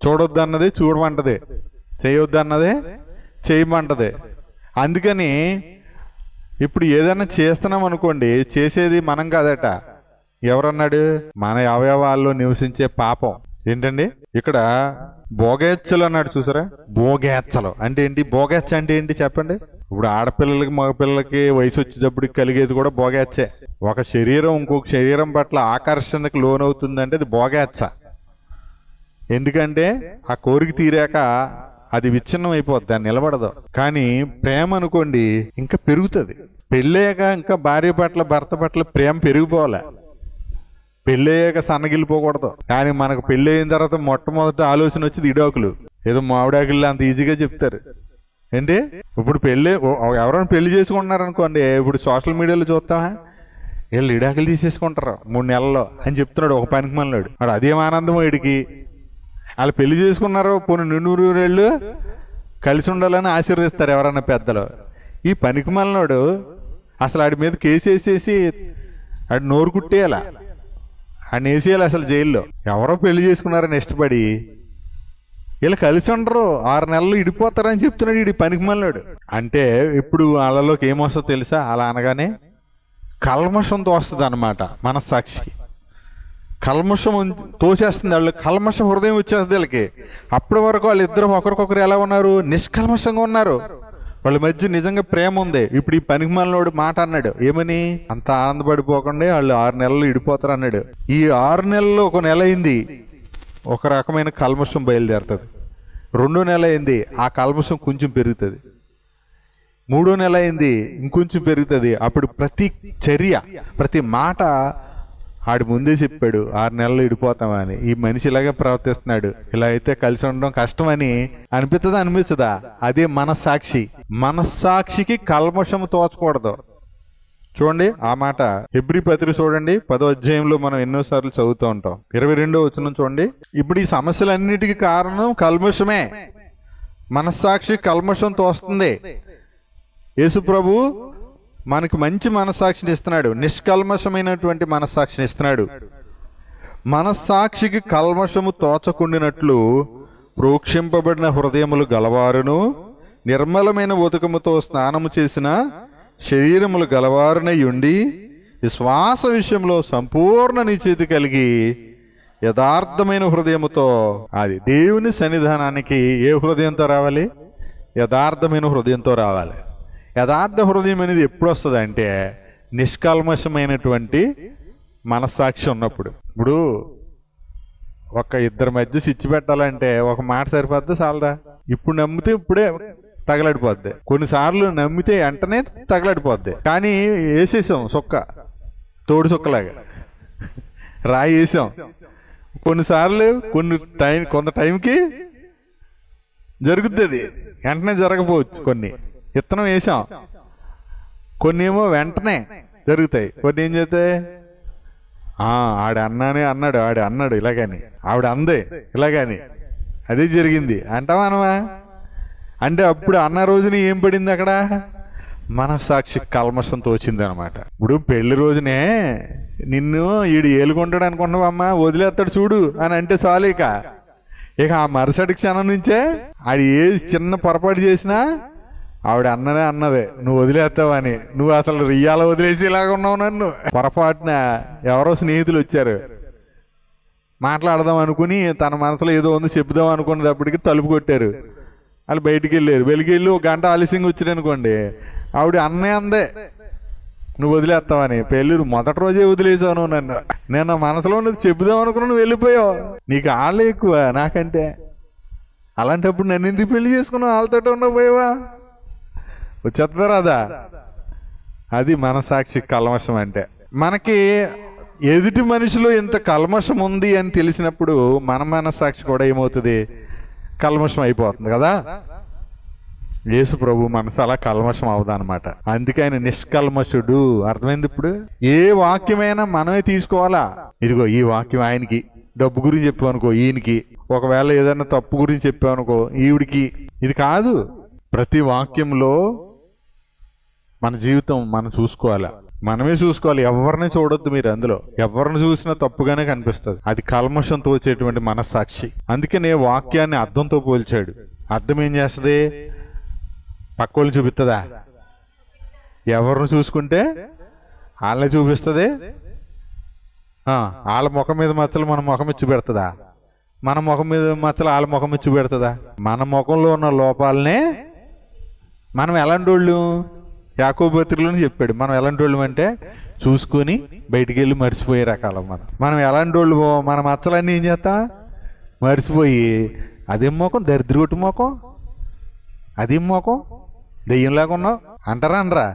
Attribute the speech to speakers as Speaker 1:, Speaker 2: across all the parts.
Speaker 1: చూడొద్దు అన్నది చూడమంటది, చేయొద్దు అన్నది చేయమంటది. అందుకని ఇప్పుడు ఏదైనా చేస్తున్నాం అనుకోండి, చేసేది మనం కాదట. ఎవరన్నాడు? మన అవయవాల్లో నివసించే పాపం. ఏంటండి ఇక్కడ భోగేచ్చలు అన్నాడు చూసారా? భోగేచ్చలు అంటే ఏంటి? భోగేచ్చ అంటే ఏంటి చెప్పండి? ఇప్పుడు ఆడపిల్లలకి మగపిల్లలకి వయసు వచ్చేటప్పుడు కలిగేది కూడా భోగేచ్చే. ఒక శరీరం ఇంకొక శరీరం పట్ల ఆకర్షణకు లోనవుతుందంటే అది భోగేచ్చ. ఎందుకంటే ఆ కోరిక తీరాక అది విచ్ఛిన్నం అయిపోద్ది, దాన్ని నిలబడదు. కానీ ప్రేమ అనుకోండి ఇంకా పెరుగుతుంది. పెళ్ళయ్యాక ఇంకా భార్య పట్ల భర్త పట్ల ప్రేమ పెరిగిపోవాలి. పెళ్ళయ్యాక సన్నగిల్లిపోకూడదు. కానీ మనకు పెళ్ళి అయిన తర్వాత మొట్టమొదటి ఆలోచన వచ్చేది ఇడాకులు. ఏదో మామిడాకులు అంత ఈజీగా చెప్తారు ఏంటి? ఇప్పుడు ఎవరైనా పెళ్లి చేసుకుంటున్నారనుకోండి, ఇప్పుడు సోషల్ మీడియాలో చూస్తామా, వీళ్ళు ఇడాకులు తీసేసుకుంటారు 3 నెలల్లో అని చెప్తున్నాడు ఒక పనికి మనలాడు. వాడు అదేం ఆనందం వీడికి. వాళ్ళు పెళ్లి చేసుకున్నారు, పోనీ 200 ఏళ్ళు కలిసి ఉండాలని ఆశీర్వదిస్తారు ఎవరన్నా పెద్దలు. ఈ పనికి మనలాడు అసలు ఆడి మీద కేసు వేసేసి ఆడి నోరు కుట్టేయాల, ఆడిని వేసేయాలి అసలు జైల్లో. ఎవరో పెళ్లి చేసుకున్నారని ఇష్టపడి వీళ్ళు కలిసి ఉండరు, 6 నెలలు ఇడిపోతారని చెప్తున్నాడు ఈ పనికి మనలాడు. అంటే ఇప్పుడు వాళ్ళలోకి ఏమొస్తుందో తెలుసా? అలా అనగానే కల్మషంతో వస్తుంది అన్నమాట. మనస్సాక్షికి కల్మషం తోసేస్తుంది, వాళ్ళు కల్మష హృదయం వచ్చేస్తుంది వీళ్ళకి. అప్పటి వరకు వాళ్ళిద్దరు ఒకరికొకరు ఎలా ఉన్నారు? నిష్కల్మషంగా ఉన్నారు. వాళ్ళ మధ్య నిజంగా ప్రేమ ఉంది. ఇప్పుడు ఈ పనికి మనలోడు మాట అన్నాడు, ఏమని? అంత ఆనందపడిపోకుండా వాళ్ళు 6 నెలలు ఇడిపోతారు అన్నాడు. ఈ 6 నెలల్లో ఒక నెల అయింది, ఒక రకమైన కల్మషం బయలుదేరుతుంది. 2వ నెల అయింది, ఆ కల్మషం కొంచెం పెరుగుతుంది. 3వ నెల అయింది, ఇంకొంచెం పెరుగుతుంది. అప్పుడు ప్రతి చర్య ప్రతి మాట ఆడి ముందే చెప్పాడు 6 నెలలు ఇడిపోతామని. ఈ మనిషి ఇలాగే ప్రవర్తిస్తున్నాడు, ఇలా అయితే కలిసి ఉండడం కష్టమని అనిపిస్తుందా అనిపించదా? అదే మనస్సాక్షి. మనస్సాక్షికి కల్మషం తోచకూడదు. చూడండి ఆ మాట హెబ్రీ పత్రిక చూడండి 10వ అధ్యాయంలో మనం ఎన్నోసార్లు చదువుతూ ఉంటాం. 22వ వచనం చూడండి. ఇప్పుడు ఈ సమస్యలన్నిటికీ కారణం కల్మషమే. మనస్సాక్షి కల్మషం తోస్తుంది. యేసు ప్రభు మనకు మంచి మనస్సాక్షిని ఇస్తున్నాడు, నిష్కల్మషమైనటువంటి మనస్సాక్షిని ఇస్తున్నాడు. మనస్సాక్షికి కల్మషము తోచకుండినట్లు ప్రోక్షింపబడిన హృదయములు గలవారును నిర్మలమైన ఉదకముతో స్నానము చేసిన శరీరములు గలవారునై ఉండి విశ్వాస విషయంలో సంపూర్ణ నిశ్చయిత కలిగి యథార్థమైన హృదయముతో, అది దేవుని సన్నిధానానికి ఏ హృదయంతో రావాలి? యథార్థమైన హృదయంతో రావాలి. యథార్థ హృదయం అనేది ఎప్పుడు వస్తుంది అంటే నిష్కల్మషమైనటువంటి మనస్సాక్షి ఉన్నప్పుడు. ఇప్పుడు ఒక ఇద్దరి మధ్య స్విచ్ పెట్టాలంటే ఒక మాట సరిపోద్ది చాలదా? ఇప్పుడు నమ్మితే ఇప్పుడే తగలడిపోద్ది, కొన్నిసార్లు నమ్మితే వెంటనే తగలడిపోద్ది. కానీ వేసేసాం సుక్క, తోడు సుక్కలాగా రాయి వేసాం. కొన్నిసార్లు కొంత టైంకి జరుగుతుంది, వెంటనే జరగపోవచ్చు. కొన్ని విత్తనం వేసాం, కొన్ని ఏమో వెంటనే జరుగుతాయి, కొన్ని ఏం చేస్తాయి? ఆడు అన్నాడు ఇలాగని, ఆవిడ అందే ఇలాగని, అదే జరిగింది అంటావా అనవా? అంటే అప్పుడు అన్న రోజున ఏం పడింది అక్కడ? మనస్సాక్షి కల్మషం తోచింది అనమాట. ఇప్పుడు పెళ్లి రోజునే నిన్ను ఈడు ఏలుకుంటాడు అనుకున్నావమ్మా, వదిలేస్తాడు చూడు అని అంటే చాలు. ఇక ఆ మరుసటి క్షణం నుంచే ఆడు ఏ చిన్న పొరపాటు చేసినా ఆవిడ అన్నదే నువ్వు వదిలేస్తావని. నువ్వు అసలు రియాల వదిలేసేలాగా ఉన్నావు నన్ను. పొరపాటున ఎవరో స్నేహితులు వచ్చారు, మాట్లాడదాం అనుకుని తన మనసులో ఏదో ఉంది చెప్దాం అనుకునేటప్పటికి తలుపు కొట్టారు. వాళ్ళు బయటికి వెళ్ళారు. వెళ్ళి 1 గంట ఆలస్యంగా వచ్చాడు అనుకోండి, ఆవిడ అందే నువ్వు వదిలేస్తావని. పెళ్ళి మొదటి రోజే వదిలేసావు నువ్వు నన్ను. నేను నా మనసులో ఉన్నది చెబుదాం అనుకున్నా, నువ్వు వెళ్ళిపోయావు. నీకు ఆళ్ళే ఎక్కువ నాకంటే. అలాంటప్పుడు నన్ను ఎందుకు పెళ్లి చేసుకున్నావు? వాళ్ళతో ఉండకపోయావా? వచ్చేస్తారా అదా? అది మనస్సాక్షి కల్మషం అంటే. మనకి ఎదుటి మనిషిలో ఇంత కల్మషం ఉంది అని తెలిసినప్పుడు మన మనస్సాక్షి కూడా ఏమవుతుంది? కల్మషం అయిపోతుంది కదా. యేసు ప్రభు మనసు అలా కల్మషం అవదనమాట. అందుకే ఆయన నిష్కల్మషుడు. అర్థమైంది? ఇప్పుడు ఏ వాక్యమైనా మనమే తీసుకోవాలా. ఇదిగో ఈ వాక్యం ఆయనకి, డబ్బు గురించి చెప్పామనుకో ఈయనకి, ఒకవేళ ఏదైనా తప్పు గురించి చెప్పామనుకో ఈవిడికి. ఇది కాదు, ప్రతి వాక్యంలో మన జీవితం మనం చూసుకోవాలా. మనమే చూసుకోవాలి, ఎవరిని చూడొద్దు మీరు. అందులో ఎవరిని చూసినా తప్పుగానే కనిపిస్తుంది. అది కల్మషంతో వచ్చేటువంటి మనస్సాక్షి. అందుకనే వాక్యాన్ని అద్దంతో పోల్చాడు. అద్దం ఏం చేస్తుంది? పక్కోళ్ళు చూపిస్తుందా? ఎవరిని చూసుకుంటే వాళ్ళని చూపిస్తుంది. వాళ్ళ ముఖం మీద మచ్చలు మన ముఖం మీద చూపెడుతుందా? మన ముఖం మీద మచ్చలు వాళ్ళ ముఖం మీద చూపెడుతుందా? మన ముఖంలో ఉన్న లోపాలనే మనం ఎలాంటి వాళ్ళు యాకోబు పత్రికలోనే చెప్పాడు. మనం ఎలాంటి వాళ్ళు అంటే చూసుకొని బయటికి వెళ్ళి మర్చిపోయే రకాలం. మనం ఎలాంటి వాళ్ళు? మన మచ్చలన్నీ ఏం చేస్తాం? మర్చిపోయి అదేం ముఖం, దరిద్రగొట్టు ముఖం, అదేం ముఖం, దెయ్యంలాగా ఉన్నావు అంటారా అనరా?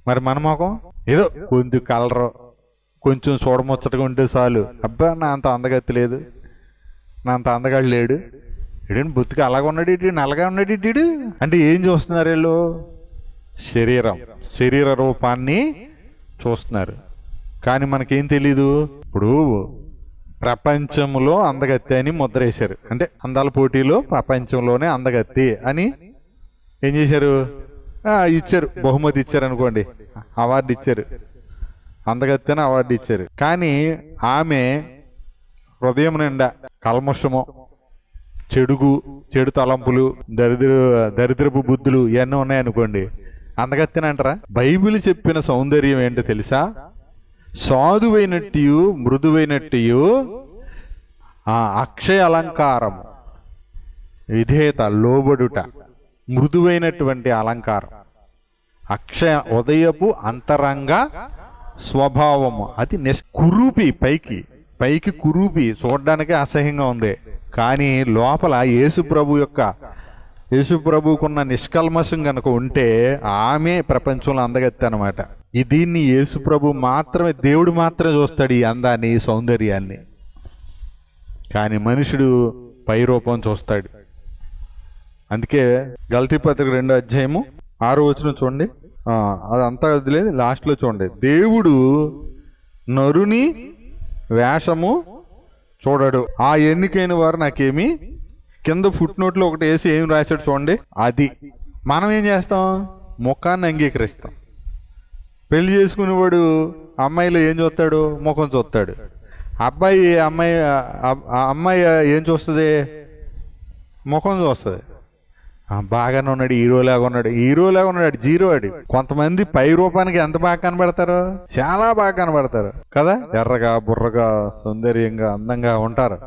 Speaker 1: మరి మన ముఖం ఏదో కొంచెం కలరు, కొంచెం చూడముచ్చటగా ఉంటే చాలు, అబ్బా నా అంత అందగత్తి లేదు, నా అంత అందగాడు లేడు, ఇడేంటి బుద్ధికి అలాగ ఉన్నాడు, ఇటు నల్లగా ఉన్నాడు, ఇటు అంటే ఏం చూస్తున్నారు వీళ్ళు? శరీర రూపాన్ని చూస్తున్నారు. కానీ మనకేం తెలీదు. ఇప్పుడు ప్రపంచంలో అందగత్తి అని ముద్ర వేశారు. అంటే అందాల పోటీలో ప్రపంచంలోనే అందగత్తి అని ఏం చేశారు? ఇచ్చారు, బహుమతి ఇచ్చారు అనుకోండి, అవార్డు ఇచ్చారు, అందగత్తి అని అవార్డు ఇచ్చారు. కానీ ఆమె హృదయం నిండా కల్మషము, చెడు తలంపులు, దరిద్రపు బుద్ధులు ఇవన్నీ ఉన్నాయనుకోండి, అందగత్తెని అంటారా? బైబిల్ చెప్పిన సౌందర్యం ఏంటో తెలుసా? సాధువైనట్టు, మృదువైనట్టు, అక్షయ అలంకారం, విధేయత, లోబడుట, మృదువైనటువంటి అలంకారం, అక్షయ ఉదయపు అంతరంగ స్వభావము. అది కురూపి, పైకి కురూపి, చూడడానికి అసహ్యంగా ఉంది. కానీ లోపల యేసు ప్రభువుకున్న నిష్కల్మషం కనుక ఉంటే ఆమె ప్రపంచంలో అందగత్తి అనమాట. దీన్ని యేసు ప్రభు మాత్రమే, దేవుడు మాత్రమే చూస్తాడు, ఈ అందాన్ని, ఈ సౌందర్యాన్ని. కానీ మనుషుడు పై రూపం చూస్తాడు. అందుకే గలతీ పత్రిక 2వ అధ్యాయము 6వ వచనం చూడండి. అదంతా వదిలేదు, లాస్ట్లో చూడండి. దేవుడు నరుని వేషము చూడడు, ఆ ఎన్నికైన వారు నాకేమి, కింద ఫుట్ నోట్లో ఒకటి వేసి ఏం రాశాడు చూడండి. అది మనం ఏం చేస్తాం? ముఖాన్ని అంగీకరిస్తాం. పెళ్లి చేసుకునేవాడు అమ్మాయిలో ఏం చూస్తాడు? ముఖం చూస్తాడు. అమ్మాయి ఏం చూస్తుంది? ముఖం చూస్తుంది. బాగానే ఉన్నాడు, హీరోలాగా ఉన్నాడు, జీరో ఆడి. కొంతమంది పై రూపానికి ఎంత బాగా కనబడతారు? చాలా బాగా కనబడతారు కదా, ఎర్రగా, బుర్రగా, సౌందర్యంగా, అందంగా ఉంటారు.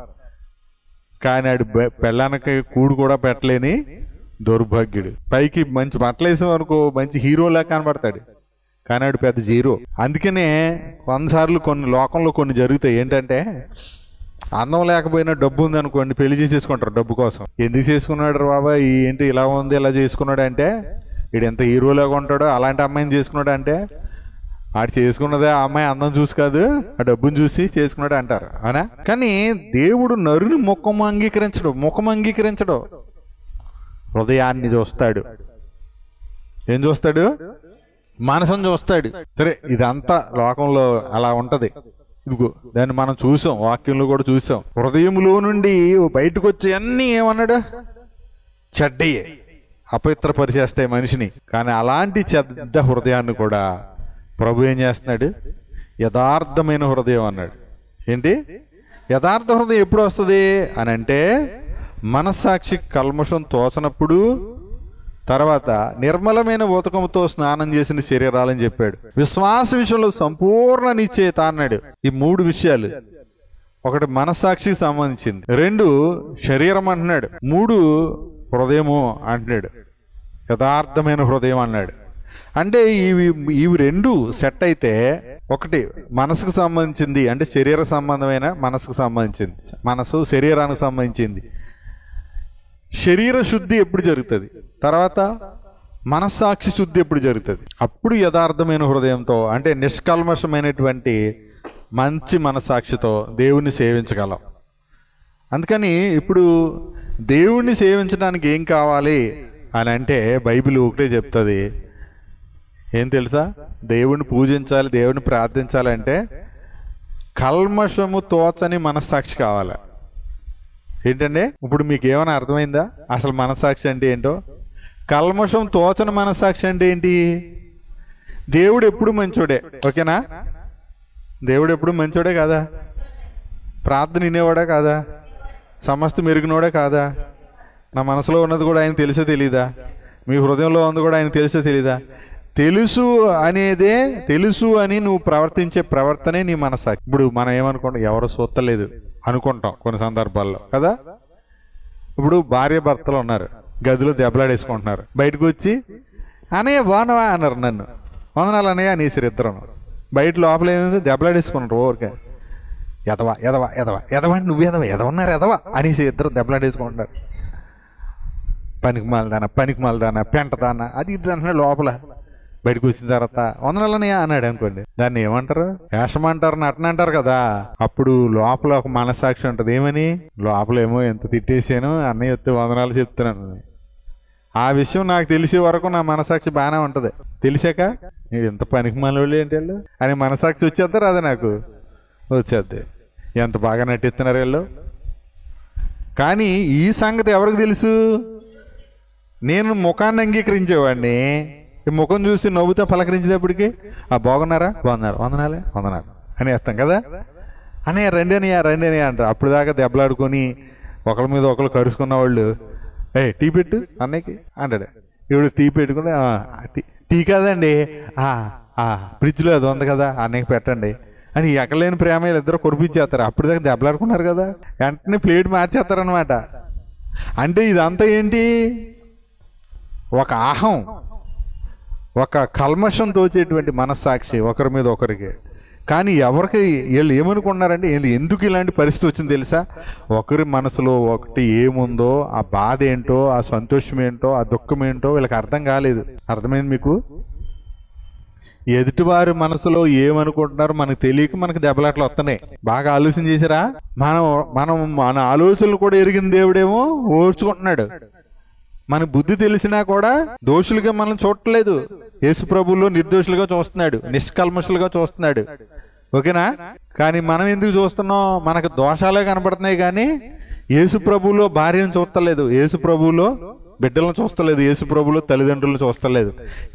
Speaker 1: కానీ ఆడు పెళ్ళానికి కూడు కూడా పెట్టలేని దౌర్భాగ్యుడు. పైకి మంచి బట్టలు వేసామనుకో మంచి హీరోలా కనబడతాడు, కానీ ఆడు పెద్ద జీరో. అందుకనే కొన్నిసార్లు లోకంలో కొన్ని జరుగుతాయి. ఏంటంటే అందం లేకపోయినా డబ్బు ఉంది అనుకోండి, పెళ్లి చేసేసుకుంటారు డబ్బు కోసం. ఎందుకు చేసుకున్నాడు బాబా, ఏంటి ఇలా ఉంది, ఇలా చేసుకున్నాడు అంటే, వీడు ఎంత హీరోలాగా ఉంటాడో అలాంటి అమ్మాయిని చేసుకున్నాడు అంటే, ఆడు చేసుకున్నదే ఆ అమ్మాయి అందం చూసి కాదు, ఆ డబ్బుని చూసి చేసుకున్నాడు అంటారు, అవునా? కానీ దేవుడు నరుని ముఖం అంగీకరించడు, హృదయాన్ని చూస్తాడు. ఏం చూస్తాడు? మనసును చూస్తాడు. సరే, ఇదంతా లోకంలో అలా ఉంటది. ఇదిగో దాన్ని మనం చూసాం, వాక్యంలో కూడా చూసాం. హృదయంలో నుండి బయటకు వచ్చే అన్నీ ఏమన్నాడు? చెడ్డయే, అపవిత్రపరిచేస్తాయి మనిషిని. కానీ అలాంటి చెడ్డ హృదయాన్ని కూడా ప్రభు ఏం చేస్తున్నాడు? యథార్థమైన హృదయం అన్నాడు. ఏంటి యథార్థ హృదయం ఎప్పుడు వస్తుంది అని అంటే, మనస్సాక్షి కల్మషం తోచనప్పుడు, తర్వాత నిర్మలమైన ఉతకంతో స్నానం చేసిన శరీరాలని చెప్పాడు. విశ్వాస విషయంలో సంపూర్ణ నిశ్చయత అన్నాడు. ఈ 3 విషయాలు. 1 మనస్సాక్షికి సంబంధించింది, 2 శరీరం అంటున్నాడు, 3 హృదయము అంటున్నాడు, యథార్థమైన హృదయం అన్నాడు. అంటే ఇవి 2 సెట్ అయితే, 1 మనసుకు సంబంధించింది, అంటే శరీర సంబంధమైన మనసుకు సంబంధించింది, మనసు శరీరానికి సంబంధించింది. శరీర శుద్ధి ఎప్పుడు జరుగుతుంది, తర్వాత మనస్సాక్షి శుద్ధి ఎప్పుడు జరుగుతుంది? అప్పుడు యథార్థమైన హృదయంతో, అంటే నిష్కల్మషమైనటువంటి మంచి మనస్సాక్షితో దేవుణ్ణి సేవించగలం. అందుకని ఇప్పుడు దేవుణ్ణి సేవించడానికి ఏం కావాలి అని అంటే, బైబిల్ ఒకటే చెప్తుంది. ఏం తెలుసా? దేవుణ్ణి పూజించాలి, దేవుణ్ణి ప్రార్థించాలంటే కల్మషము తోచని మనస్సాక్షి కావాలి. ఏంటండి, ఇప్పుడు మీకు ఏమైనా అర్థమైందా అసలు మనస్సాక్షి అంటే ఏంటో? కల్మషం తోచని మనస్సాక్షి అంటే ఏంటి? దేవుడు ఎప్పుడు మంచోడే, ఓకేనా? దేవుడు ఎప్పుడు మంచోడే కాదా? ప్రార్థన వినేవాడా కాదా? సమస్త మెరుగునోడే కాదా? నా మనసులో ఉన్నది కూడా ఆయన తెలిసే తెలీదా? మీ హృదయంలో ఉంది కూడా ఆయన తెలిసే తెలీదా? తెలుసు అనేదే, తెలుసు అని నువ్వు ప్రవర్తించే ప్రవర్తనే నీ మనసాక్షి. ఇప్పుడు మనం ఏమనుకుంటాం, ఎవరు చూస్తలేదు అనుకుంటాం కొన్ని సందర్భాల్లో కదా. ఇప్పుడు భార్య భర్తలు ఉన్నారు, గదిలో దెబ్బలాడేసుకుంటున్నారు. బయటకు వచ్చి అనయ్య బాగున్నావా అన్నారు, నన్ను వందనాలు అన్నయ్య అనేసారు ఇద్దరు. బయట లోపల ఏమైంది, దెబ్బలాడేసుకున్నారు ఊరికే. ఎదవా ఎదవా ఎదవా ఎదవా అంటే నువ్వు ఎదవా ఎదవన్నారు ఎదవా అనేసి ఇద్దరు దెబ్బలాడేసుకుంటున్నారు. పనికి మాలదానా పెంటదానా అది ఇది అంటున్నాడు లోపల. బయటకు వచ్చిన తర్వాత వందనాలన్నయ్య అన్నాడు అనుకోండి, దాన్ని ఏమంటారు? వేషమంటారు, నటన అంటారు కదా. అప్పుడు లోపల ఒక మనస్సాక్షి ఉంటుంది, ఏమని? లోపలేమో ఎంత తిట్టేసాను, అన్నయ్య వస్తే వందనాలు చెప్తున్నాను. ఆ విషయం నాకు తెలిసే వరకు నా మనసాక్షి బాగానే ఉంటుంది. తెలిసాక ఎంత పనికి మాలోళ్ళు ఏంటి వాళ్ళు అని మనసాక్షి వచ్చేస్తారు, అది నాకు వచ్చేద్ది. ఎంత బాగా నటిస్తున్నారు వీళ్ళు. కానీ ఈ సంగతి ఎవరికి తెలుసు? నేను ముఖాన్ని అంగీకరించేవాడిని, ఈ ముఖం చూసి నవ్వుతా పలకరించేటప్పటికి బాగున్నారా, బాగున్నారు, వందనాలే వందనాలు అని వేస్తాం కదా. అన్నయ్య రండి అని అంటారు. అప్పుడు దాకా దెబ్బలాడుకొని ఒకరి మీద ఒకరు కరుచుకున్న వాళ్ళు, టీ పెట్టు అన్నయ్యకి అంటాడు. ఇప్పుడు టీ పెట్టుకుని టీ కాదండి, ఫ్రిడ్జ్లో అది ఉంది కదా అన్నయ్యకి పెట్టండి అని ఎక్కలేని ప్రేమ ఇద్దరు కొరిపించేస్తారు. అప్పుడు దాకా దెబ్బలాడుకున్నారు కదా, వెంటనే ప్లేట్ మార్చేస్తారనమాట. అంటే ఇదంతా ఏంటి? ఒక అహం, ఒక కల్మషం తోచేటువంటి మనస్సాక్షి ఒకరి మీద ఒకరికి. కానీ ఎవరికి వీళ్ళు ఏమనుకున్నారంటే, ఎందుకు ఇలాంటి పరిస్థితి వచ్చింది తెలుసా? ఒకరి మనసులో ఒకటి ఏముందో, ఆ బాధ ఏంటో, ఆ సంతోషం ఏంటో, ఆ దుఃఖం ఏంటో వీళ్ళకి అర్థం కాలేదు. అర్థమైంది మీకు? ఎదుటివారి మనసులో ఏమనుకుంటున్నారో మనకు తెలియక మనకు దెబ్బలాట్లు వస్తున్నాయి. బాగా ఆలోచన చేశారా? మన ఆలోచనలు కూడా ఎరిగిన దేవుడేమో ఓర్చుకుంటున్నాడు. మన బుద్ధి తెలిసినా కూడా దోషులుగా మనం చూడట్లేదు. యేసు ప్రభువులో నిర్దోషులుగా చూస్తున్నాడు, నిష్కల్మషులుగా చూస్తున్నాడు, ఓకేనా? కానీ మనం ఎందుకు చూస్తున్నాం? మనకు దోషాలే కనపడుతున్నాయి కానీ యేసు ప్రభువులో భార్యను చూస్తలేదు, యేసు ప్రభువులో బిడ్డలను చూస్తలేదు, యేసు ప్రభువులో తల్లిదండ్రులను చూస్తలేదు,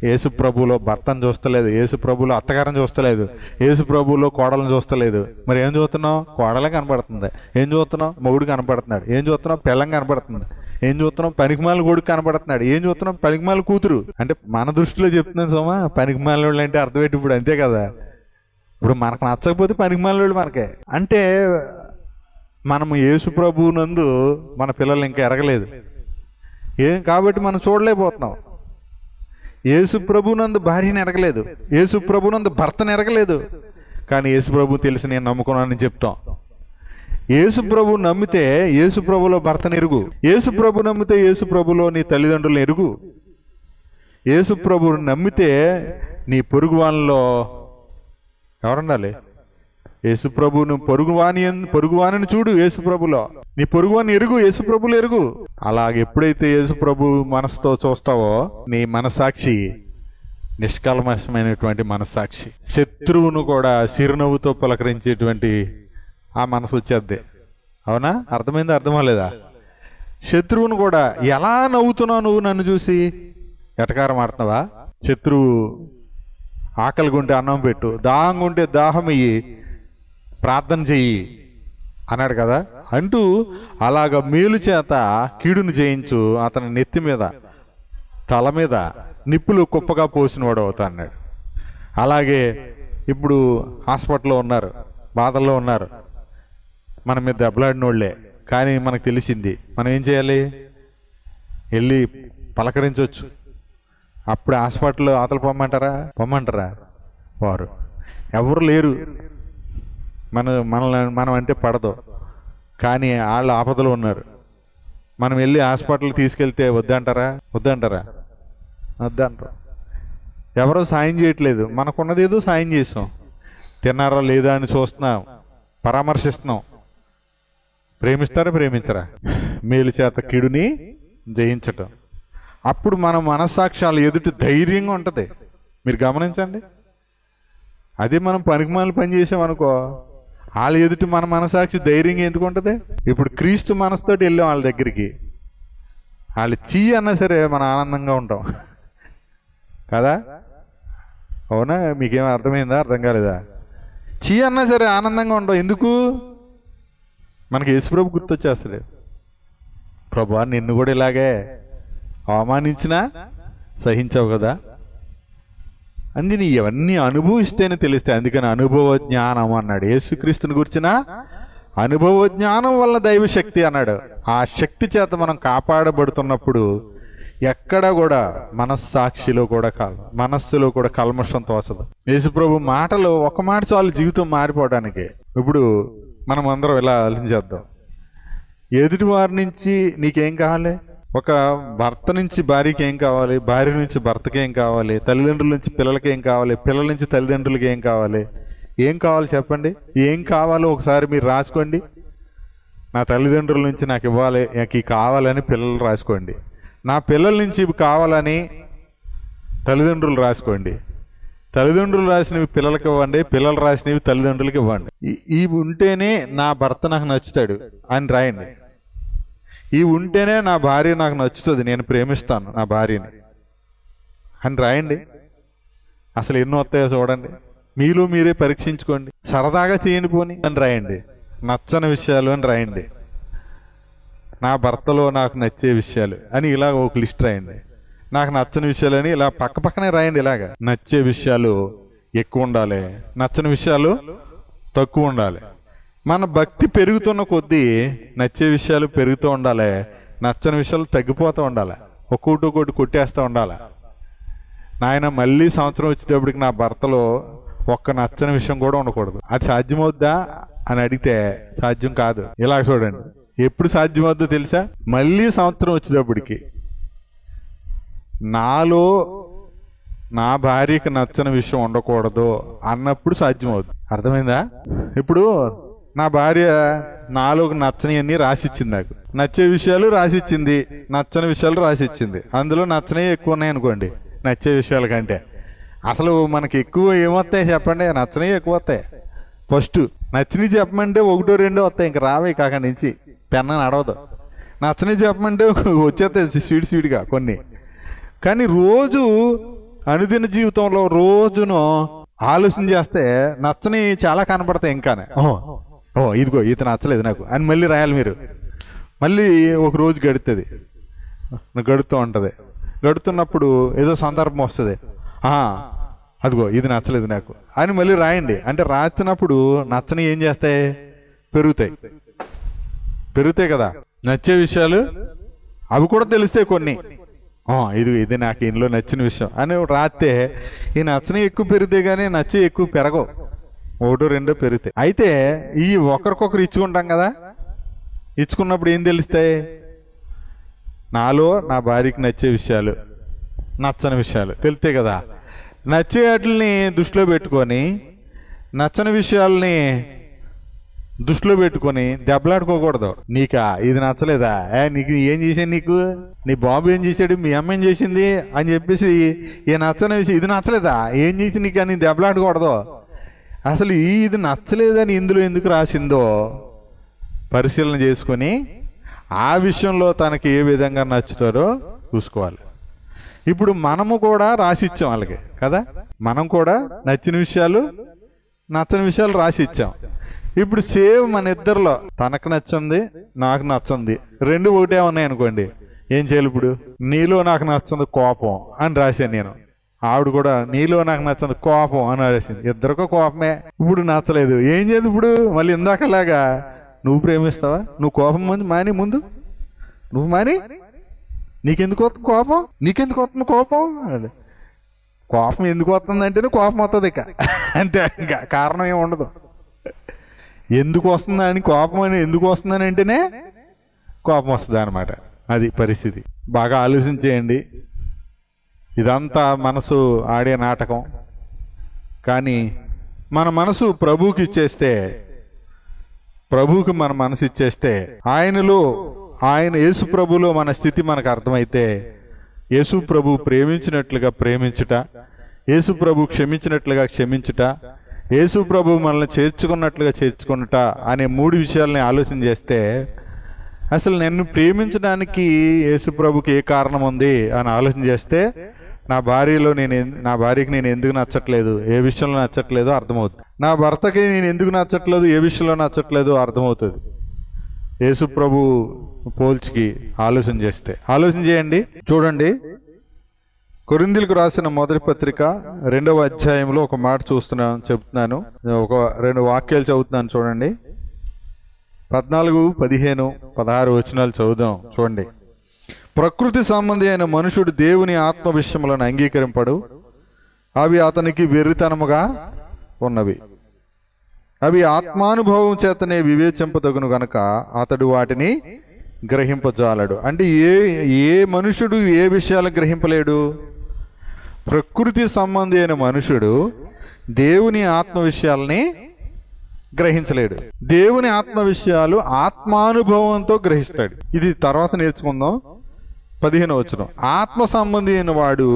Speaker 1: యేసు ప్రభువులో భర్తను చూస్తలేదు, యేసు ప్రభువులో అత్తగారిని చూస్తలేదు, యేసు ప్రభువులో కోడలను చూస్తలేదు. మరి ఏం చూస్తున్నాం? కోడలే కనపడుతుంది. ఏం చూస్తున్నాం? మొగుడు కనపడుతున్నాడు. ఏం చూస్తున్నాం? పిల్లం కనపడుతుంది. ఏం చూస్తున్నాం? పనికిమాల కొడుకు కనపడుతున్నాడు. ఏం చూస్తున్నాం? పనికిమాల కూతురు. అంటే మన దృష్టిలో చెప్తున్నాను సోమా, పనికిమాల వాళ్ళు అంటే అర్థం ఏంటి? ఇప్పుడు అంతే కదా. ఇప్పుడు మనకు నచ్చకపోతే పనికిమాల వాళ్ళు మనకే. అంటే మనము యేసు ప్రభువు నందు మన పిల్లలు ఇంకా ఎరగలేదు కాబట్టి మనం చూడలేకపోతున్నాం. యేసు ప్రభునందు భార్యని ఎరగలేదు, యేసు ప్రభునందు భర్తను ఎరగలేదు. కానీ యేసు ప్రభు తెలిసి నేను నమ్ముకున్నానని చెప్తాం. యేసు ప్రభు నమ్మితే యేసు ప్రభులో భర్తను ఎరుగు, యేసు ప్రభు నమ్మితే యేసు ప్రభులో నీ తల్లిదండ్రులను ఎరుగు, యేసు ప్రభువు నమ్మితే నీ పొరుగు వాళ్ళలో ఎవరుండాలి? యేసు ప్రభువును పొరుగువాణిని చూడు, యేసు ప్రభులో నీ పొరుగువాన్ని ఎరుగు, యేసు ప్రభులు ఎరుగు. అలాగే ఎప్పుడైతే యేసు ప్రభు మనసుతో చూస్తావో నీ మనసాక్షి నిష్కల్మషమైనటువంటి మనసాక్షి, శత్రువును కూడా చిరునవ్వుతో పలకరించేటువంటి ఆ మనసు వచ్చేద్ది. అవునా? అర్థమైందా? అర్థమవలేదా? శత్రువును కూడా ఎలా నవ్వుతున్నావు నువ్వు నన్ను చూసి? ఎటకారం ఆడుతున్నావా? శత్రువు ఆకలిగుంటే అన్నం పెట్టు, దాహంగుంటే దాహం ఇయ్యి, ప్రార్థన చెయ్యి అన్నాడు కదా. అంటూ అలాగ మేలు చేత కీడును జయించు, అతని నెత్తి మీద తల మీద నిప్పులు కుప్పగా పోసినవాడు అవుతా అన్నాడు. అలాగే ఇప్పుడు హాస్పిటల్లో ఉన్నారు, బాధల్లో ఉన్నారు, మన మీద దెబ్బలాడినోళ్లే. కానీ మనకు తెలిసింది మనం ఏం చేయాలి? వెళ్ళి పలకరించవచ్చు. అప్పుడు హాస్పిటల్లో ఆతలు పొమ్మంటారా? వారు ఎవరు లేరు. మనం అంటే పడదు, కానీ వాళ్ళు ఆపదలు ఉన్నారు. మనం వెళ్ళి హాస్పిటల్ తీసుకెళ్తే వద్దంటారా? వద్దంటారు. ఎవరో సాయం చేయట్లేదు, మనకున్నది ఏదో సాయం చేసాం. తిన్నారా లేదా అని చూస్తున్నాం, పరామర్శిస్తున్నాం. ప్రేమించరా? మేలు చేత కీడుని జయించటం. అప్పుడు మన మనస్సాక్షాలు ఎదుటి ధైర్యంగా ఉంటుంది. మీరు గమనించండి. అదే మనం పనికిమాలిన పని చేసామనుకో, వాళ్ళ ఎదుటి మన మనసాక్షి ధైర్యంగా ఎందుకు ఉంటుంది? ఇప్పుడు క్రీస్తు మనసుతోటి వెళ్ళాం వాళ్ళ దగ్గరికి, వాళ్ళు అన్నా సరే మనం ఆనందంగా ఉంటాం కదా. అవునా? మీకేం అర్థమైందా? అర్థం కాలేదా? చీ అన్నా సరే ఆనందంగా ఉండవు. ఎందుకు? మనకి యేసుప్రభు గుర్తొచ్చేస్తాడు. ప్రభువా, నిన్ను కూడా ఇలాగే అవమానించినా సహించావు కదా అని నీ ఇవన్నీ అనుభవిస్తేనే తెలుస్తాయి. అందుకని అనుభవ జ్ఞానం అన్నాడు. యేసుక్రీస్తుని గురించిన అనుభవ జ్ఞానం వల్ల దైవశక్తి అన్నాడు. ఆ శక్తి చేత మనం కాపాడబడుతున్నప్పుడు ఎక్కడ కూడా మనస్సాక్షిలో కూడా మనస్సులో కూడా కల్మషం తోచదు. యేసుప్రభు మాటలు ఒక మాట చాలు జీవితం మారిపోవడానికి. ఇప్పుడు మనం అందరం ఇలా ఆలోచించేద్దాం. ఎదుటి వారి నుంచి నీకేం కావాలి? ఒక భర్త నుంచి భార్యకి ఏం కావాలి? భార్య నుంచి భర్తకి ఏం కావాలి? తల్లిదండ్రుల నుంచి పిల్లలకి ఏం కావాలి? పిల్లల నుంచి తల్లిదండ్రులకి ఏం కావాలి? ఏం కావాలి చెప్పండి? ఏం కావాలో ఒకసారి మీరు రాసుకోండి. నా తల్లిదండ్రుల నుంచి నాకు ఇవ్వాలి, నాకు ఈ కావాలని పిల్లలు రాసుకోండి. నా పిల్లల నుంచి ఇవి కావాలని తల్లిదండ్రులు రాసుకోండి. తల్లిదండ్రులు రాసినవి పిల్లలకి ఇవ్వండి, పిల్లలు రాసినవి తల్లిదండ్రులకి ఇవ్వండి. ఇవి ఉంటేనే నా భర్త నాకు నచ్చుతాడు అని రాయండి. ఇవి ఉంటేనే నా భార్య నాకు నచ్చుతుంది, నేను ప్రేమిస్తాను నా భార్యని అని రాయండి. అసలు ఎన్నో వస్తాయో చూడండి. మీలో మీరే పరీక్షించుకోండి. సరదాగా చేయండి పోని అని రాయండి. నచ్చని విషయాలు అని రాయండి. నా భర్తలో నాకు నచ్చే విషయాలు అని ఇలా ఒక లిస్ట్ రాయండి. నాకు నచ్చని విషయాలు అని ఇలా పక్క పక్కనే రాయండి. ఇలాగా నచ్చే విషయాలు ఎక్కువ ఉండాలి, నచ్చని విషయాలు తక్కువ ఉండాలి. మన భక్తి పెరుగుతున్న కొద్దీ నచ్చే విషయాలు పెరుగుతూ ఉండాలి, నచ్చని విషయాలు తగ్గిపోతూ ఉండాలి. ఒక్కొక్కటి కొట్టేస్తూ ఉండాలి. నాయన మళ్ళీ సంవత్సరం వచ్చేటప్పటికి నా భర్తలో ఒక్క నచ్చని విషయం కూడా ఉండకూడదు. అది సాధ్యమవుద్దా అని అడిగితే సాధ్యం కాదు. ఇలా చూడండి, ఎప్పుడు సాధ్యమవుద్దో తెలుసా? మళ్ళీ సంవత్సరం వచ్చేటప్పటికి నాలో నా భార్యకి నచ్చని విషయం ఉండకూడదు అన్నప్పుడు సాధ్యమవుద్ది. అర్థమైందా? ఇప్పుడు నా భార్య నాలోకి నచ్చని అన్ని రాసిచ్చింది. నాకు నచ్చే విషయాలు రాసిచ్చింది, నచ్చని విషయాలు రాసిచ్చింది. అందులో నచ్చనివి ఎక్కువ ఉన్నాయి అనుకోండి నచ్చే విషయాల కంటే. అసలు మనకి ఎక్కువ ఏమొస్తాయి చెప్పండి? నచ్చనివి ఎక్కువ వస్తాయి. ఫస్ట్ నచ్చినవి చెప్పమంటే ఒకటో రెండో వస్తాయి, ఇంక రావే కాక నుంచి పెన్న నడవదు. నచ్చనివి చెప్పమంటే వచ్చేస్తాయి స్వీట్గా కొన్ని. కానీ రోజు అనుదిన జీవితంలో రోజును ఆలోచన చేస్తే నచ్చని చాలా కనపడతాయి. ఇంకానే ఇదిగో ఈత నచ్చలేదు నాకు అని మళ్ళీ రాయాలి మీరు. మళ్ళీ ఒక రోజు గడుతుంది, గడుతూ ఉంటుంది. గడుతున్నప్పుడు ఏదో సందర్భం వస్తుంది, అదిగో ఇది నచ్చలేదు నాకు అని మళ్ళీ రాయండి. అంటే రాసినప్పుడు నచ్చని ఏం చేస్తాయి? పెరుగుతాయి కదా. నచ్చే విషయాలు అవి కూడా తెలుస్తాయి కొన్ని. ఇది నాకు ఇంట్లో నచ్చిన విషయం అని రాస్తే ఈ నచ్చని ఎక్కువ పెరుగుతాయి కానీ నచ్చే ఎక్కువ పెరగవు, ఒకటో రెండో పెరుగుతాయి. అయితే ఈ ఒకరికొకరు ఇచ్చుకుంటాం కదా, ఇచ్చుకున్నప్పుడు ఏం తెలుస్తాయి? నాలో నా భార్యకి నచ్చే విషయాలు, నచ్చని విషయాలు తెలుస్తాయి కదా. నచ్చే వాటిని దృష్టిలో పెట్టుకొని నచ్చని విషయాల్ని దృష్టిలో పెట్టుకొని దెబ్బలాడుకోకూడదు. నీకా ఇది నచ్చలేదా? నీకు ఏం చేశాను? నీకు నీ బాబు ఏం చేశాడు? మీ అమ్మ ఏం చేసింది అని చెప్పేసి ఈ నచ్చని విషయం ఇది నచ్చలేదా ఏం చేసి నీకు అని దెబ్బలాడకూడదు. అసలు ఇది నచ్చలేదని ఇందులో ఎందుకు రాసిందో పరిశీలన చేసుకొని ఆ విషయంలో తనకి ఏ విధంగా నచ్చుతారో చూసుకోవాలి. ఇప్పుడు మనము కూడా రాసిచ్చాం వాళ్ళకి కదా, మనం కూడా నచ్చిన విషయాలు నచ్చని విషయాలు రాసిచ్చాం. ఇప్పుడు సేవ్ మన ఇద్దరిలో తనకు నచ్చింది నాకు నచ్చింది రెండు ఒకటే ఉన్నాయి అనుకోండి, ఏం చేయాలి? ఇప్పుడు నీలో నాకు నచ్చింది కోపం అని రాశాను నేను, ఆవిడ కూడా నీలో నాకు నచ్చింది కోపం అని రాసింది. ఇద్దరికో కోపమే. ఇప్పుడు నచ్చలేదు, ఏం చేయదు? ఇప్పుడు మళ్ళీ ఇందాకలాగా నువ్వు ప్రేమిస్తావా? నువ్వు కోపం ముందు నువ్వు మాని, నీకెందుకు వస్తుంది కోపం? నీకెందుకు వస్తుంది కోపం? కోపం ఎందుకు వస్తుంది అంటేనే కోపం వస్తుంది. ఇక అంటే ఇంకా కారణం ఏమి ఉండదు. ఎందుకు వస్తుందని కోపం అని ఎందుకు వస్తుందని అంటేనే కోపం వస్తుంది అనమాట. అది పరిస్థితి. బాగా ఆలోచించేయండి. ఇదంతా మనసు ఆడే నాటకం. కానీ మన మనసు ప్రభువుకి ఇచ్చేస్తే, ప్రభువుకి మన మనసు ఇచ్చేస్తే, ఆయన యేసు ప్రభులో మన స్థితి మనకు అర్థమైతే, యేసు ప్రభు ప్రేమించినట్లుగా ప్రేమించుట, యేసు ప్రభు క్షమించినట్లుగా క్షమించుట, యేసు ప్రభు మనల్ని చేర్చుకున్నట్లుగా చేర్చుకున్నట అనే మూడు విషయాలని ఆలోచన చేస్తే, అసలు నన్ను ప్రేమించడానికి యేసు ప్రభుకి ఏ కారణం ఉంది అని ఆలోచన చేస్తే నా భార్యకి నేను ఎందుకు నచ్చట్లేదు, ఏ విషయంలో నచ్చట్లేదో అర్థమవుతుంది. నా భర్తకి నేను ఎందుకు నచ్చట్లేదు, ఏ విషయంలో నచ్చట్లేదో అర్థమవుతుంది. యేసు ప్రభు పోల్చికి ఆలోచన చేయండి. చూడండి, కొరింథీయులకు రాసిన మొదటి పత్రిక 2వ అధ్యాయంలో ఒక మాట చెప్తున్నాను. ఒక 2 వాక్యాలు చదువుతున్నాను చూడండి. 14, 15, 16 వచనాలు చదువుదాం. చూడండి. ప్రకృతి సంబంధి అయిన మనుషుడు దేవుని ఆత్మ విషయములను అంగీకరింపడు, అవి అతనికి వెర్రితనముగా ఉన్నవి. అవి ఆత్మానుభవం చేతనే వివేచింపదగును గనక అతడు వాటిని గ్రహింపజాలడు. అంటే ఏ మనుషుడు ఏ విషయాలు గ్రహింపలేడు? ప్రకృతి సంబంధి అయిన మనుషుడు దేవుని ఆత్మ విషయాలని గ్రహించలేడు. దేవుని ఆత్మ విషయాలు ఆత్మానుభవంతో గ్రహిస్తాడు. ఇది తర్వాత నేర్చుకుందాం. 15వ వచనం. ఆత్మ సంబంధి అయిన వాడు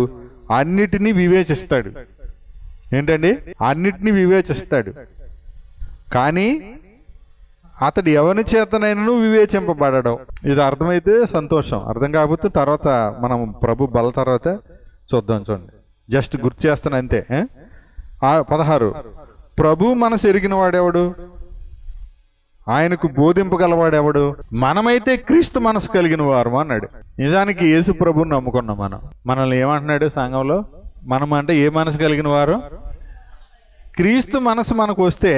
Speaker 1: అన్నిటినీ వివేచిస్తాడు. ఏంటండి? అన్నిటినీ వివేచిస్తాడు. కానీ అతడు ఎవరి చేతనైనా వివేచింపబడడం. ఇది అర్థమైతే సంతోషం, అర్థం కాకపోతే తర్వాత మనం ప్రభు బల తర్వాత చూద్దాం. చూడండి, జస్ట్ గుర్తు చేస్తాను అంతే. 16. ప్రభు మనసు ఎరిగిన వాడెవడు? ఆయనకు బోధింపగలవాడెవడు? మనమైతే క్రీస్తు మనసు కలిగిన వారు అన్నాడు. నిజానికి యేసు ప్రభుని నమ్ముకున్నాం. మనల్ని ఏమంటున్నాడు సంఘంలో? మనం అంటే ఏ మనసు కలిగిన వారు? క్రీస్తు మనసు మనకు వస్తే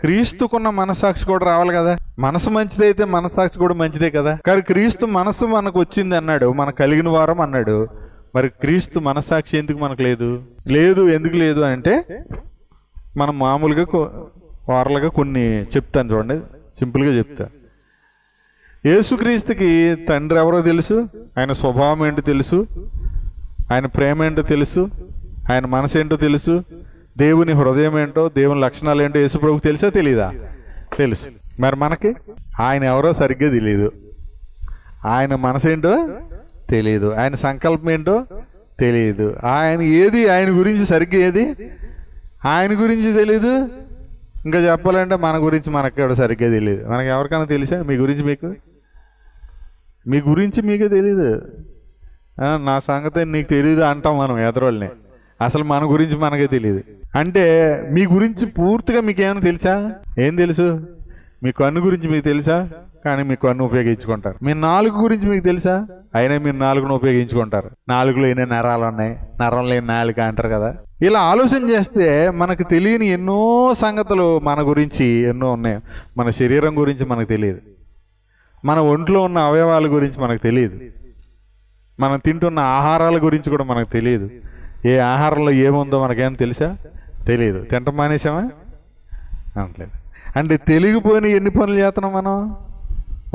Speaker 1: క్రీస్తుకున్న మనసాక్షి కూడా రావాలి కదా. మనసు మంచిదైతే మనసాక్షి కూడా మంచిదే కదా. కానీ క్రీస్తు మనసు మనకు వచ్చింది అన్నాడు, మనకు కలిగిన వారం అన్నాడు. మరి క్రీస్తు మనసాక్షి ఎందుకు మనకు లేదు? ఎందుకు లేదు అంటే మనం మామూలుగా వారలుగా కొన్ని చెప్తాను చూడండి, సింపుల్గా చెప్తా. యేసుక్రీస్తుకి తండ్రి ఎవరో తెలుసు, ఆయన స్వభావం ఏంటో తెలుసు, ఆయన ప్రేమ ఏంటో తెలుసు, ఆయన మనసు ఏంటో తెలుసు, దేవుని హృదయం ఏంటో, దేవుని లక్షణాలు ఏంటో యేసుప్రభుకి తెలుసా తెలీదా? తెలుసు. మరి మనకి ఆయన ఎవరో సరిగ్గా తెలియదు, ఆయన మనసు ఏంటో తెలియదు, ఆయన సంకల్పం ఏంటో తెలియదు, ఆయన గురించి సరిగ్గా ఆయన గురించి తెలీదు. ఇంకా చెప్పాలంటే మన గురించి మనకి కూడా సరిగ్గా తెలియదు. మనకి ఎవరికైనా తెలుసా మీ గురించి మీకే తెలీదు. నా సంగతి నీకు తెలియదు అంటాం మనం ఎదరోళ్ళని. అసలు మన గురించి మనకే తెలియదు. అంటే మీ గురించి పూర్తిగా మీకేమైనా తెలుసా? ఏం తెలుసు? మీ కన్ను గురించి మీకు తెలుసా? కానీ మీ కన్ను ఉపయోగించుకుంటారు. మీ నాలుగు గురించి మీకు తెలుసా? అయినా మీరు నాలుగును ఉపయోగించుకుంటారు. నాలుగులో ఎన్ని నరాలు ఉన్నాయి, నరం లేని నాలుక అంటారు కదా. ఇలా ఆలోచన చేస్తే మనకు తెలియని ఎన్నో సంగతులు మన గురించి ఎన్నో ఉన్నాయి. మన శరీరం గురించి మనకు తెలియదు, మన ఒంట్లో ఉన్న అవయవాల గురించి మనకు తెలియదు, మనం తింటున్న ఆహారాల గురించి కూడా మనకు తెలియదు. ఏ ఆహారంలో ఏముందో మనకేం తెలుసా? తెలియదు. తింటం మానేసామా? అనట్లేదు. అంటే తెలియకపోయిన ఎన్ని పనులు చేస్తున్నాం మనం?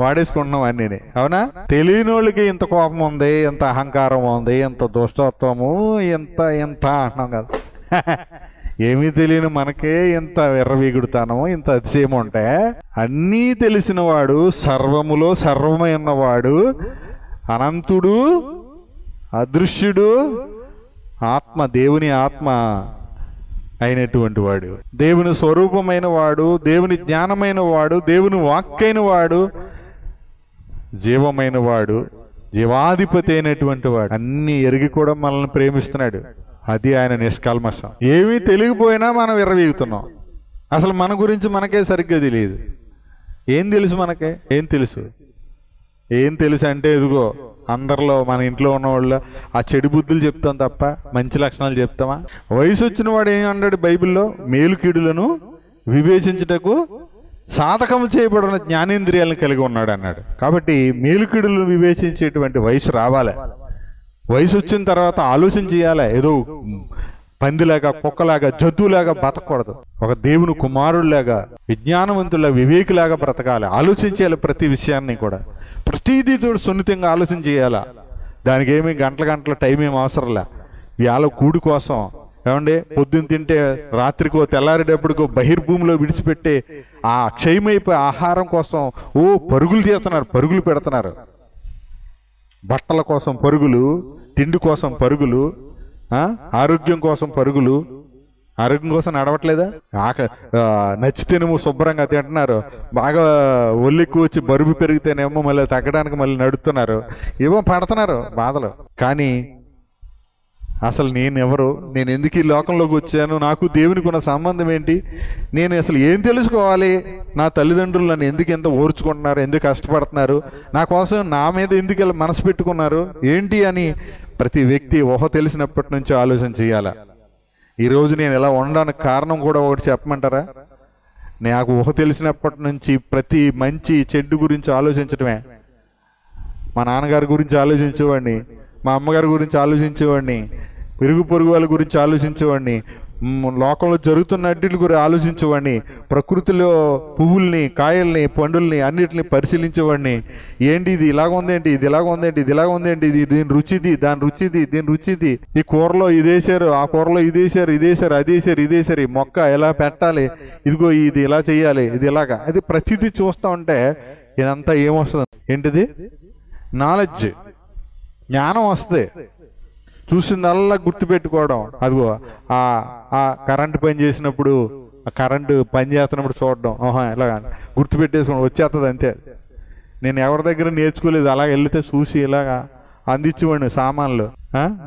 Speaker 1: వాడేసుకుంటున్నాం అన్నీ. అవునా? తెలియని వాళ్ళకి ఇంత కోపం ఉంది, ఇంత అహంకారం ఉంది, ఇంత దుష్టత్వము, ఇంత అంటున్నాం కదా. ఏమీ తెలియని మనకే ఇంత ఎర్రవీగుడుతానము, ఇంత అతిశయం ఉంటే, అన్నీ తెలిసిన వాడు, సర్వములో సర్వమై ఉన్నవాడు, అనంతుడు, అదృశ్యుడు, ఆత్మ, దేవుని ఆత్మ అయినటువంటి వాడు, దేవుని స్వరూపమైన వాడు, దేవుని జ్ఞానమైన వాడు, దేవుని వాక్కైన వాడు, జీవమైన వాడు, జీవాధిపతి అయినటువంటి వాడు, అన్ని ఎరిగి కూడా మనల్ని ప్రేమిస్తున్నాడు. అది ఆయన నిష్కల్మషం. ఏమీ తెలియకపోయినా మనం ఎర్రవీగుతున్నాం. అసలు మన గురించి మనకే సరిగ్గా తెలియదు. ఏం తెలుసు మనకే? ఏం తెలుసు అంటే ఇదిగో అందరిలో మన ఇంట్లో ఉన్నవాళ్ళు ఆ చెడు బుద్ధులు చెప్తాం తప్ప మంచి లక్షణాలు చెప్తామా? వయసు వచ్చిన వాడు ఏం అన్నాడు బైబిల్లో? మేలు కీడులను వివేచించుటకు సాధకము చేయబడిన జ్ఞానేంద్రియాలను కలిగి ఉన్నాడు అన్నాడు. కాబట్టి మేలుకీడులను వివేచించేటువంటి వయసు రావాలి. వయసు వచ్చిన తర్వాత ఆలోచన చేయాలి. ఏదో పందిలాగా, కుక్కలాగా, జంతువులాగా బతకూడదు. ఒక దేవుని కుమారుడిలాగా, విజ్ఞానవంతుల వివేకులాగా బ్రతకాలి. ఆలోచించాలి ప్రతి విషయాన్ని కూడా. ప్రతిదీ తోడు సున్నితంగా ఆలోచన చేయాలా. దానికి ఏమి గంటల టైం ఏమి అవసరంలే. ఇవాళ కూడి కోసం ఏమండి పొద్దున్న తింటే రాత్రికో తెల్లారేటప్పటికో బహిర్భూమిలో విడిచిపెట్టే ఆ క్షయమైపోయే ఆహారం కోసం పరుగులు చేస్తున్నారు, పరుగులు పెడుతున్నారు. బట్టల కోసం పరుగులు, తిండి కోసం పరుగులు, ఆరోగ్యం కోసం పరుగులు. ఆరోగ్యం కోసం నడవట్లేదా? నచ్చితేనేమో శుభ్రంగా తింటున్నారు, బాగా ఒళ్ళెక్కు వచ్చి బరువు పెరిగితేనేమో మళ్ళీ తగ్గడానికి మళ్ళీ నడుస్తున్నారు, ఏమో పడుతున్నారు బాధలు. కానీ అసలు నేనెవరు, నేను ఎందుకు ఈ లోకంలోకి వచ్చాను, నాకు దేవునికి ఉన్న సంబంధం ఏంటి, నేను అసలు ఏం తెలుసుకోవాలి, నా తల్లిదండ్రులు నన్ను ఎందుకు ఎంత ఓర్చుకుంటున్నారు, ఎందుకు కష్టపడుతున్నారు, నా కోసం నా మీద ఎందుకు ఇలా మనసు పెట్టుకున్నారు ఏంటి అని ప్రతి వ్యక్తి ఊహ తెలిసినప్పటి నుంచి ఆలోచన చేయాలి. ఈరోజు నేను ఇలా ఉండడానికి కారణం కూడా ఒకటి చెప్పమంటారా? నాకు ఊహ తెలిసినప్పటి నుంచి ప్రతి మంచి చెడ్డు గురించి ఆలోచించడమే. మా నాన్నగారి గురించి ఆలోచించేవాడిని, మా అమ్మగారి గురించి ఆలోచించేవాడిని, ఇరుగు పొరుగు వాళ్ళ గురించి ఆలోచించేవాడిని, లోకంలో జరుగుతున్న అన్నిటి గురించి ఆలోచించేవాడిని, ప్రకృతిలో పువ్వుల్ని, కాయల్ని, పండుల్ని అన్నిటిని పరిశీలించేవాడిని. ఏంటి ఇది ఇలాగ ఉందేంటి, ఇది ఇలాగ ఉందేంటి, ఇది ఇలాగ ఉందేంటి, ఇది దీని రుచిది, దాని రుచిది, దీని రుచిది, ఈ కూరలో ఇదేసారు, ఆ కూరలో ఇదేసారు, ఇదేసారు, అదేసారు, ఇదేసారు, ఈ మొక్క ఎలా పెట్టాలి, ఇదిగో ఇది ఇలా చేయాలి, ఇది ఇలాగా, అది ప్రతిదీ చూస్తూ ఉంటే ఇదంతా ఏమొస్తుంది, ఏంటిది నాలెడ్జ్, జ్ఞానం వస్తుంది. చూసిందల్లా గుర్తుపెట్టుకోవడం. అదిగో ఆ కరెంటు పని చేసినప్పుడు, ఆ కరెంటు పని చేస్తున్నప్పుడు చూడడం, ఇలా గుర్తుపెట్టేసుకోవడం వచ్చేస్తుంది అంతే. నేను ఎవరి దగ్గర నేర్చుకోలేదు, అలా వెళితే చూసి ఇలాగా అందించేవాడిని సామాన్లు.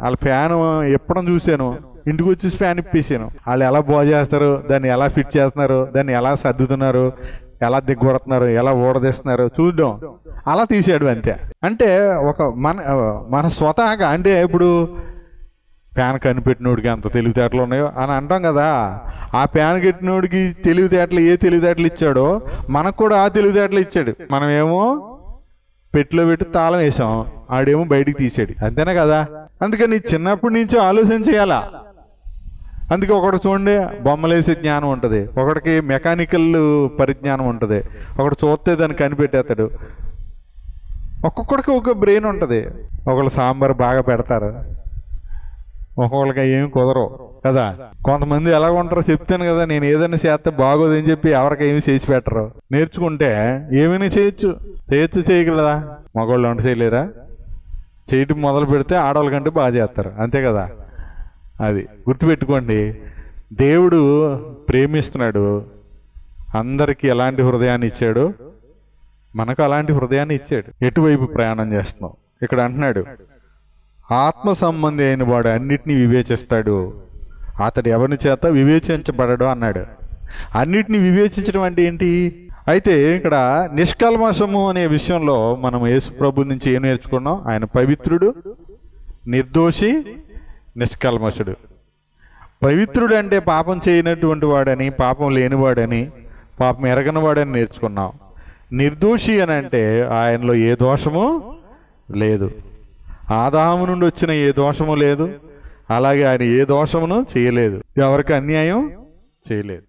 Speaker 1: వాళ్ళ ఫ్యాన్ ఎప్పడం చూశాను, ఇంటికి వచ్చేసి ఫ్యాన్ ఇప్పేసాను. వాళ్ళు ఎలా బాగు చేస్తారు, దాన్ని ఎలా ఫిట్ చేస్తున్నారు, దాన్ని ఎలా సర్దుతున్నారు, ఎలా దిగ్గొడుతున్నారు, ఎలా ఊడదీస్తున్నారు చూడడం, అలా తీసాడు అంతే. అంటే ఒక మన స్వతహాగా, అంటే ఇప్పుడు ఫ్యాన్ కనిపెట్టినోడికి అంత తెలివితేటలు ఉన్నాయో అని అంటాం కదా, ఆ ఫ్యాన్ కట్టినోడికి తెలివితేటలు ఏ తెలివితేటలు ఇచ్చాడో మనకు కూడా ఆ తెలివితేటలు ఇచ్చాడు. మనమేమో పెట్టిలో పెట్టి తాళం వేసాం, ఆడేమో బయటికి తీసాడు, అంతేనా కదా. అందుకని చిన్నప్పటి నుంచి ఆలోచన చేయాలా. అందుకే ఒకటి చూడండి, బొమ్మలేసే జ్ఞానం ఉంటుంది, ఒకడికి మెకానికల్ పరిజ్ఞానం ఉంటుంది, ఒకడు చూస్తే దాన్ని కనిపెట్టేస్తాడు. ఒక్కొక్కడికి ఒక బ్రెయిన్ ఉంటుంది. ఒకళ్ళు సాంబార్ బాగా పెడతారు, ఒక్కొక్కరికి ఏమి కుదరవు కదా. కొంతమంది ఎలా ఉంటారో చెప్తాను కదా, నేను ఏదైనా చేస్తే బాగోదని చెప్పి ఎవరికి ఏమి చేసి పెట్టరు. నేర్చుకుంటే ఏమైనా చేయొచ్చు చేయగలరా? మగవాళ్ళు వంట చేయలేరా? చేయటం మొదలు పెడితే ఆడవాళ్ళ కంటే బాగా చేస్తారు, అంతే కదా. అది గుర్తుపెట్టుకోండి. దేవుడు ప్రేమిస్తున్నాడు, అందరికీ ఎలాంటి హృదయాన్ని ఇచ్చాడు, మనకు అలాంటి హృదయాన్ని ఇచ్చాడు. ఎటువైపు ప్రయాణం చేస్తున్నాం? ఇక్కడ అంటున్నాడు, ఆత్మ సంబంధి అయిన వాడు అన్నిటినీ వివేచిస్తాడు, అతడు ఎవరిని చేత వివేచించబడడు అన్నాడు. అన్నిటినీ వివేచించడం అంటే ఏంటి? అయితే ఇక్కడ నిష్కల్మషము అనే విషయంలో మనం యేసు ప్రభు నుంచి ఏం నేర్చుకున్నాం? ఆయన పవిత్రుడు, నిర్దోషి, నిష్కల్మషుడు. పవిత్రుడు అంటే పాపం చేయనటువంటి వాడని, పాపం లేనివాడని, పాపం ఎరగనివాడని నేర్చుకున్నాం. నిర్దోషి అని అంటే ఆయనలో ఏ దోషము లేదు, ఆదాము నుండి వచ్చిన ఏ దోషము లేదు, అలాగే ఆయన ఏ దోషమును చేయలేదు, ఎవరికి అన్యాయం చేయలేదు.